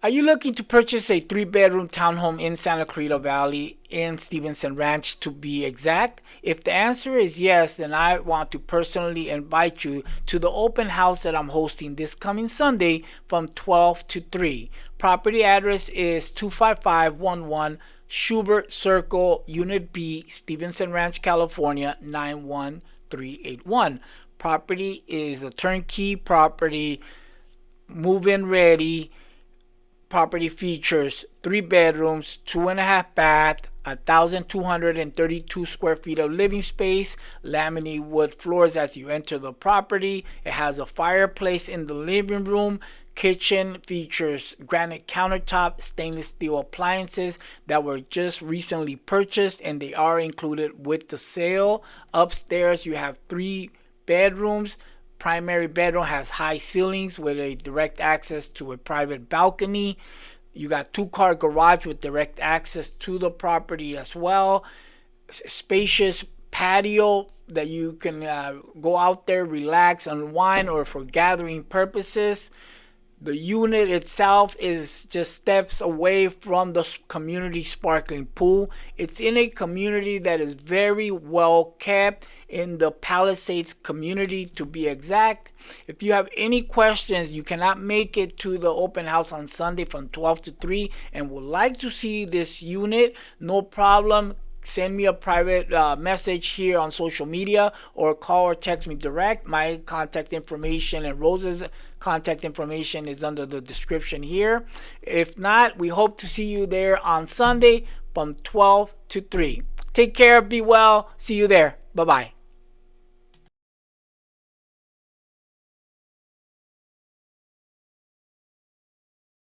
Are you looking to purchase a 3-bedroom townhome in Santa Clarita Valley in Stevenson Ranch to be exact? If the answer is yes, then I want to personally invite you to the open house that I'm hosting this coming Sunday from 12 to 3. Property address is 25511 Schubert Circle, Unit B, Stevenson Ranch, California 91381. Property is a turnkey property, move-in ready. Property features 3 bedrooms, 2.5 bath, 1,232 square feet of living space, laminate wood floors as you enter the property. It has a fireplace in the living room. Kitchen features granite countertop, stainless steel appliances that were just recently purchased, and they are included with the sale. Upstairs, you have 3 bedrooms. Primary bedroom has high ceilings with a direct access to a private balcony. You got 2-car garage with direct access to the property as well. Spacious patio that you can go out there, relax, unwind, or for gathering purposes. The unit itself is just steps away from the community sparkling pool. It's in a community that is very well kept in the Palisades community, to be exact. If you have any questions, you cannot make it to the open house on Sunday from 12 to 3 and would like to see this unit, no problem. Send me a private message here on social media, or call or text me direct. My contact information and Rose's contact information is under the description here. If not, we hope to see you there on Sunday from 12 to 3. Take care, be well, see you there. Bye-bye.